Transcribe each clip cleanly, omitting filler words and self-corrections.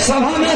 सभा में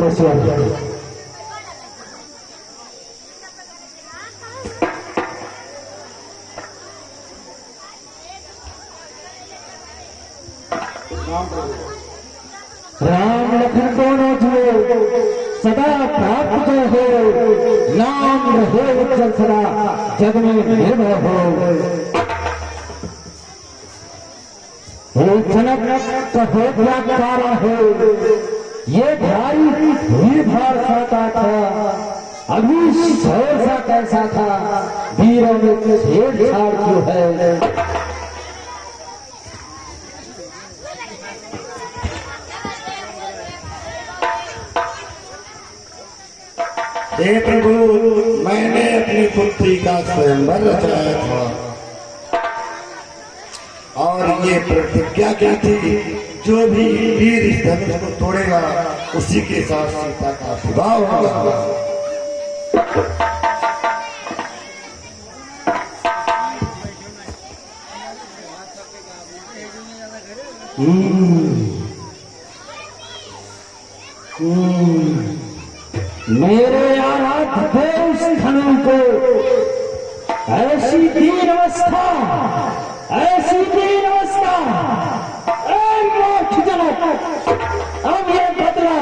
नमस्कार। राम लखन दोनों जुए सदा प्राप्त हो, नाम रहे उज्जवल सदा जग में निर्भय हो। जनक कहो व्यापारा हो, ये भाई वीर भार साता था, अभी शोर सा कैसा था, वीरों में छेड़छाड़ क्यों है। हे प्रभु, मैंने अपनी पुत्री का स्वयंवर रचाया था और ये प्रतिज्ञा की थी, जो भी वीर इस धनुष को तोड़ेगा उसी के साथ सीता का विवाह होगा। मेरे आराध्य उस धनु को ऐसी दीन अवस्था, ऐसी दीन अवस्था, अब ये बदला,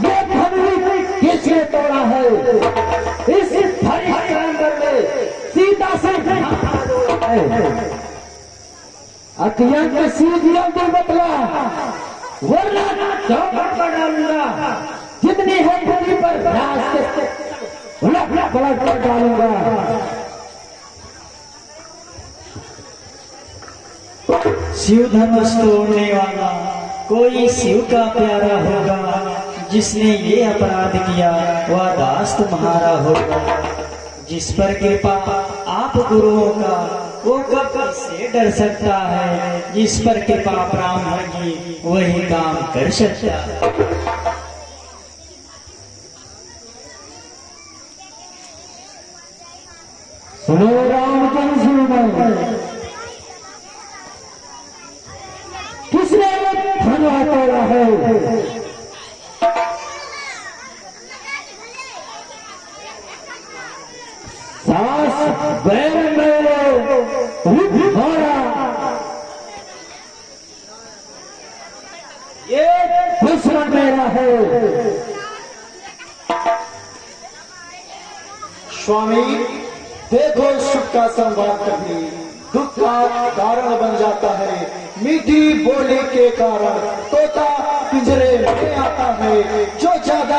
ये धनु किसने तोड़ा है। इस धरी के अंदर में सीता से अत्यंत सीधियों के बदला, वरना चौपट पर डालूंगा, जितनी है धरी पर पलट कर डालूंगा। शिव धनुष तोड़ने वाला कोई शिव का प्यारा होगा, जिसने ये अपराध किया वह दास तुम्हारा होगा। जिस पर कृपा आप गुरुओं का, वो कब से डर सकता है। जिस पर कृपा ब्राह्मण की, वही काम कर सकता है। सुनो रामचंद्र सुनो, किसने धनु तोड़ा है। सास बैल मेरे रूप भरा, ये दुश्मन मेरा है। स्वामी देखो, सुख का संवाद कभी दुख का कारण बन जाता है। मीठी बोली के कारण तोता पिंजरे में आता है। जो ज्यादा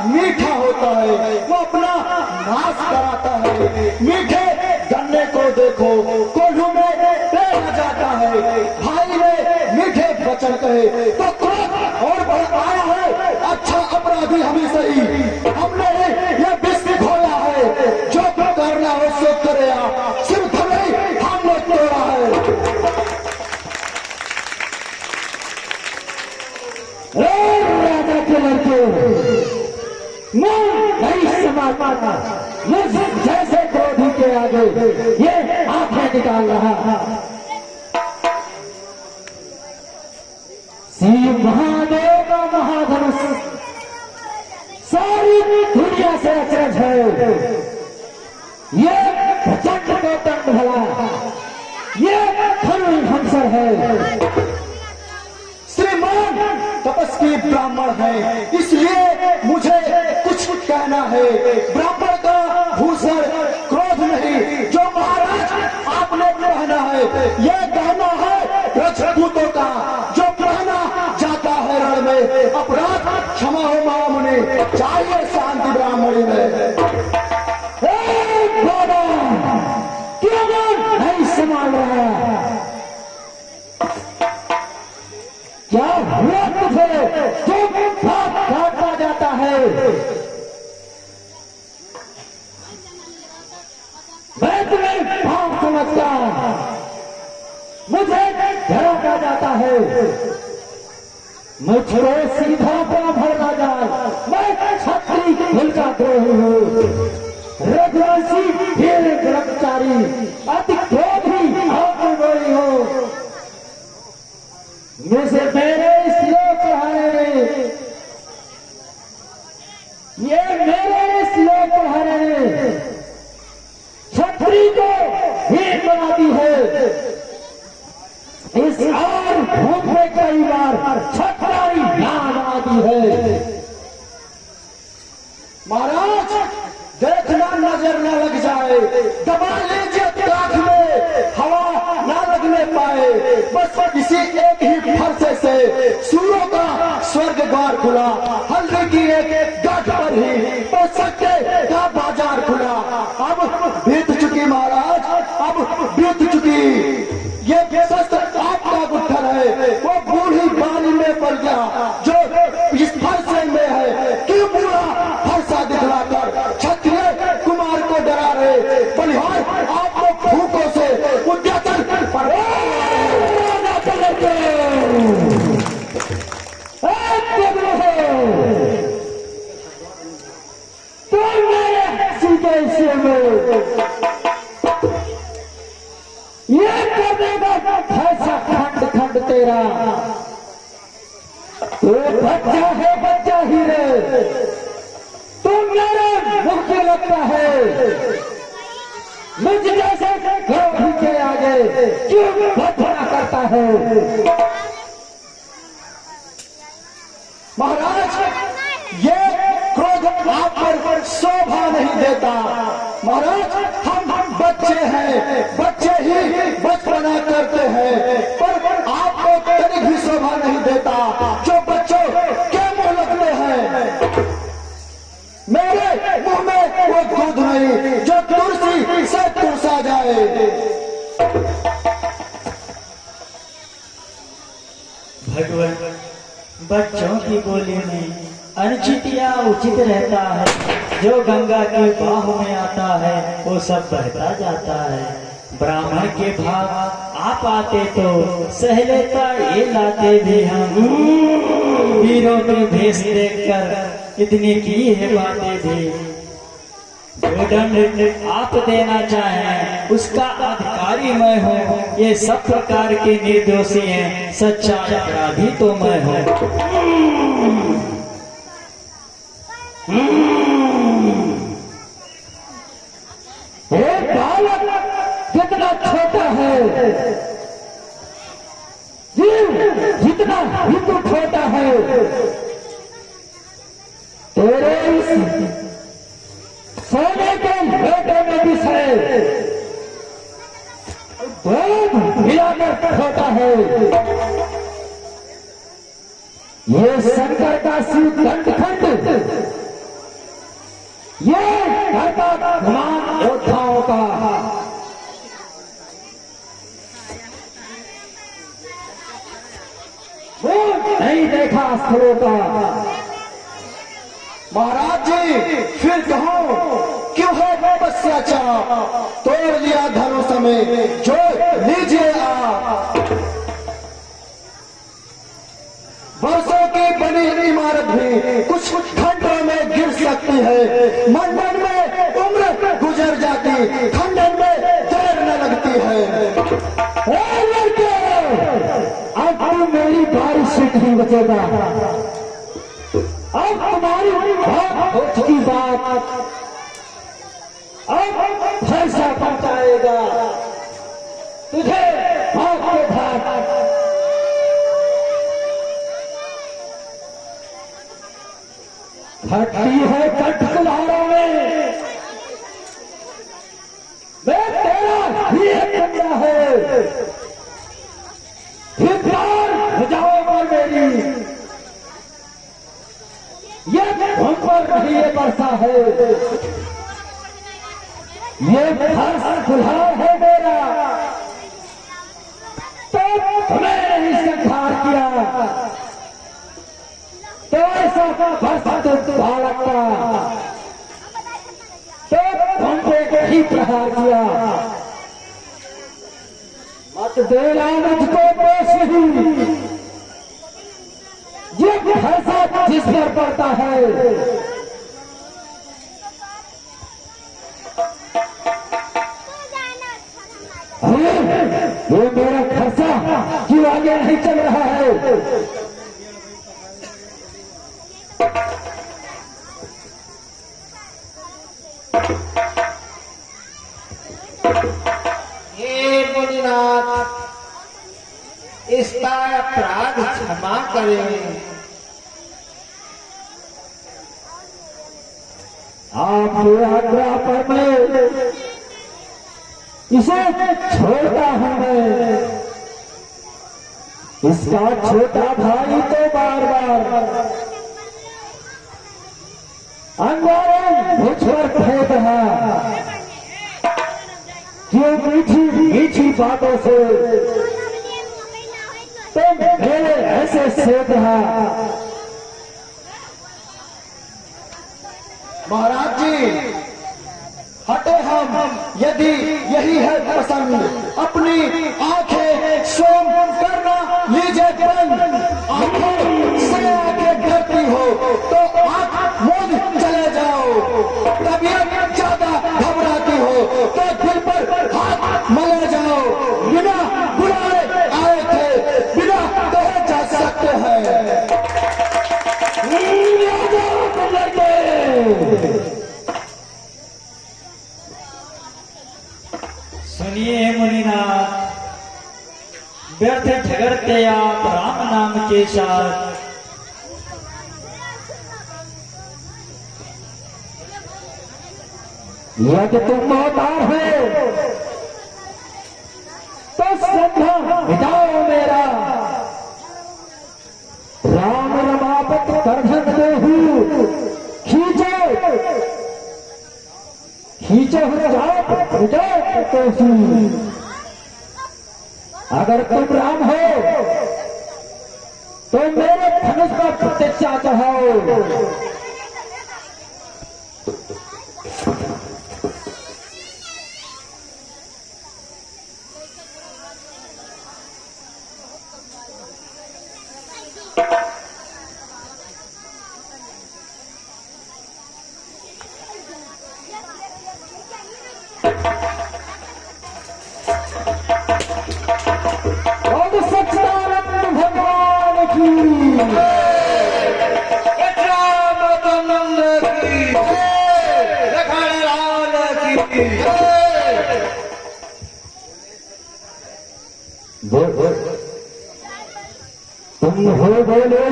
मीठा होता है वो अपना नाश कराता है। मीठे गन्ने को देखो, कोल्हू में पेड़ आ जाता है। भाई ने मीठे वचन कहे तो क्रोध और बढ़ आया है। अच्छा अपराधी हमें सही, हमने ये विश्व खोला है। जो करना हो सो करे, सिर्फ हमें हमने तोड़ा है। राजा के लड़के मैं नहीं समाज पाता, मुझ जैसे क्रोधी के आगे ये आंखें निकाल रहा। शिव महादेव का महाधनुष सारी दुनिया से अचरज है। ये प्रचंड को दंड भला, ये धनु हंसर है। श्रीमान तपस्वी भी ब्राह्मण हैं, इसलिए मुझे कुछ कहना है। ब्राह्मण का भूषण क्रोध नहीं, जो महाराज आपने पहना है यह गहना है राजपूतों का, जो पहना जाता है रण में। अपराध क्षमा हो महामुनि, चाहिए शांति ब्राह्मणी में। क्यों नहीं संभाल रहा? क्या हुआ तुझे जो भाग काटता जाता है? मैं तुम्हें भाव समझता, मुझे डराता जाता है। मुझको सीधा पर भरना जाए, मैं क्षत्रिय कुल का द्रोही हूँ, रघुवंशी वीर ब्रह्मचारी, अति क्रोधी आत्मगोरी हूँ। मुझे मेरे श्लोक पढ़ाने, ये मेरे श्लोक पढ़ाने छत्री को हीन बनाती है। इस और भूख में कई बार छत्राई नाम आती है। महाराज देखना नजर न लग जाए, दबा लीजिए काख में, हवा न लगने पाए। बस इसी एक ही फरसे से सूरों का स्वर्ग द्वार खुला, हल्दी की एक गांठ पर ही तो सत्य का बाजार खुला। अब बीत चुकी महाराज, अब बीत चुकी। ये शस्त्र आपका गुत्थर है, वो बूढ़ी बारी में पड़ गया जो इस फरसे में है। क्यों पूरा फरसा दिखलाकर क्षत्रिय कुमार को डरा रहे? बलिहार आपको भूखों से उद्यतन पर तुम मेरे सीधे से में ये कर देगा फैसा खंड खंड तेरा। तो बच्चा है बच्चा ही रे, तुम मेरे मुख्य लगता है। मुझ जैसे क्रोधी के आगे क्यों बदला करता है? महाराज ये क्रोध आप पर शोभा नहीं देता। महाराज हम बच्चे हैं, बच्चे ही बचपना करते हैं, पर आपको तनिक भी शोभा नहीं देता जो बच्चों के मुंह लगते हैं। मेरे मुंह में वो दूध नहीं जो तुलसी से तुलसा जाए। भगवान बच्चों की बोली में अनुचित या उचित रहता है, जो गंगा के बाह में आता है वो सब बहता जाता है। ब्राह्मण के भाग आप आते तो सह लेता ये लाते भी हम, वीरों के भेष देखकर इतनी की है बातें भी। जो दंड आप देना चाहें उसका अधिकारी मैं हूँ, ये सब प्रकार के निर्दोषी हैं, सच्चा अपराधी तो मैं हूँ। हे बालक कितना छोटा है, जीव जितना ही तो छोटा है, तेरे इस सोने के लोटे में भी है दूध मिलाकर छोटा है। ये शंकर का शिव दंडखंड, ये करता गुमान योद्धाओं का। वो नहीं देखा अस्त्रों का। महाराज जी फिर कहो क्यों है तपस्या? तोड़ लिया धनुष में जो लीजिए आप। वर्षों की बनी इमारत भी कुछ घंटों में गिर सकती है, मंडन में उम्र गुजर जाती, खंडन में देर न लगती है। ए लड़के, अब तुम मेरी बारिश से नहीं बचेगा। अब तुम्हारी बहुत की बात अब फैसला पहुंचाएगा तुझे भाग के भाग। फटती है कटकुल्हाड़ों में, मैं तेरा ही एक बंदा है, धिक्कार हो जाओ पर मेरी, ये हम पर नहीं ये बरसा है, ये फर्श कुल्हाड़ है मेरा, तो तुम्हें नहीं संहार किया, तो ऐसा फर्श बालक का, तो तुम पे ही प्रहार किया, मत देना मुझको दोष नहीं, ये फैसला जिस पर पड़ता है, ये मेरा खर्चा क्यों आगे नहीं चल रहा है? हे मुनिनाथ, इसका अपराध क्षमा करें। आपके आग्रह पर मैं इसे छोड़ता हूं मैं, इसका छोटा भाई तो बार बार अंगारे मुझ पर फेंक रहा, क्यों मीठी मीठी बातों से तो मेरे ऐसे सेक रहा। महाराज जी हटे हम, यदि यही है पसंद, अपनी आंखें सोम करना लीजिए बंद, आंखों से आके डरती हो तो आंख मूंद चले जाओ, तबीयत ज्यादा घबराती हो तो दिल पर हाथ मले जाओ, बिना बुलाए आए थे, बिना कहे जा सकते हैं। सुनिए मुनिनाथ, व्यर्थ झगड़ते आप राम नाम के साथ, यदि तुम अवतार हो तो श्रद्धा मिटाओ मेरा, राम रमापत करधन देहू, खींचो खींचो जाओ तो अगर तुम राम हो तो मेरे धनुष पर प्रतीक्षा चढ़ाओ। और सच्चिदानंद भगवान की, रामानंद की, लखनलाल की। तुम हो बोले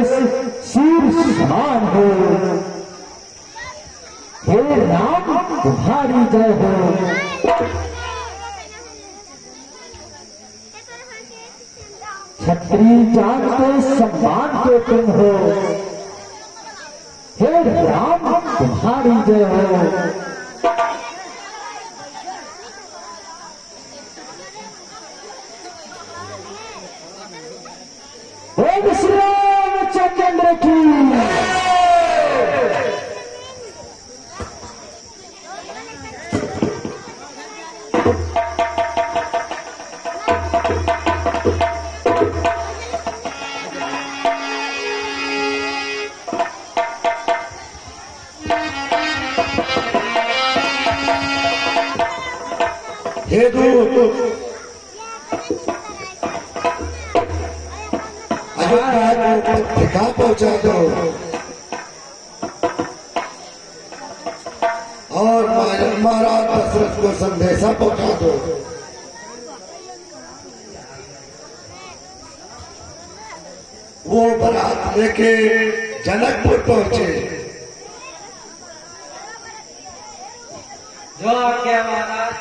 सूर समान हो, हे राम तुम्हारी जय हो, क्षत्रिय जान के सम्मान के तुम हो, हे राम तुम्हारी जय हो। बोल श्री रामचंद्र की। हे दूत, अयोध्या को पत्रिका पहुंचा दो और महाराज दशरथ को संदेशा पहुंचा दो। वो बारात लेके जनकपुर पहुंचे जो आज्ञा महाराज।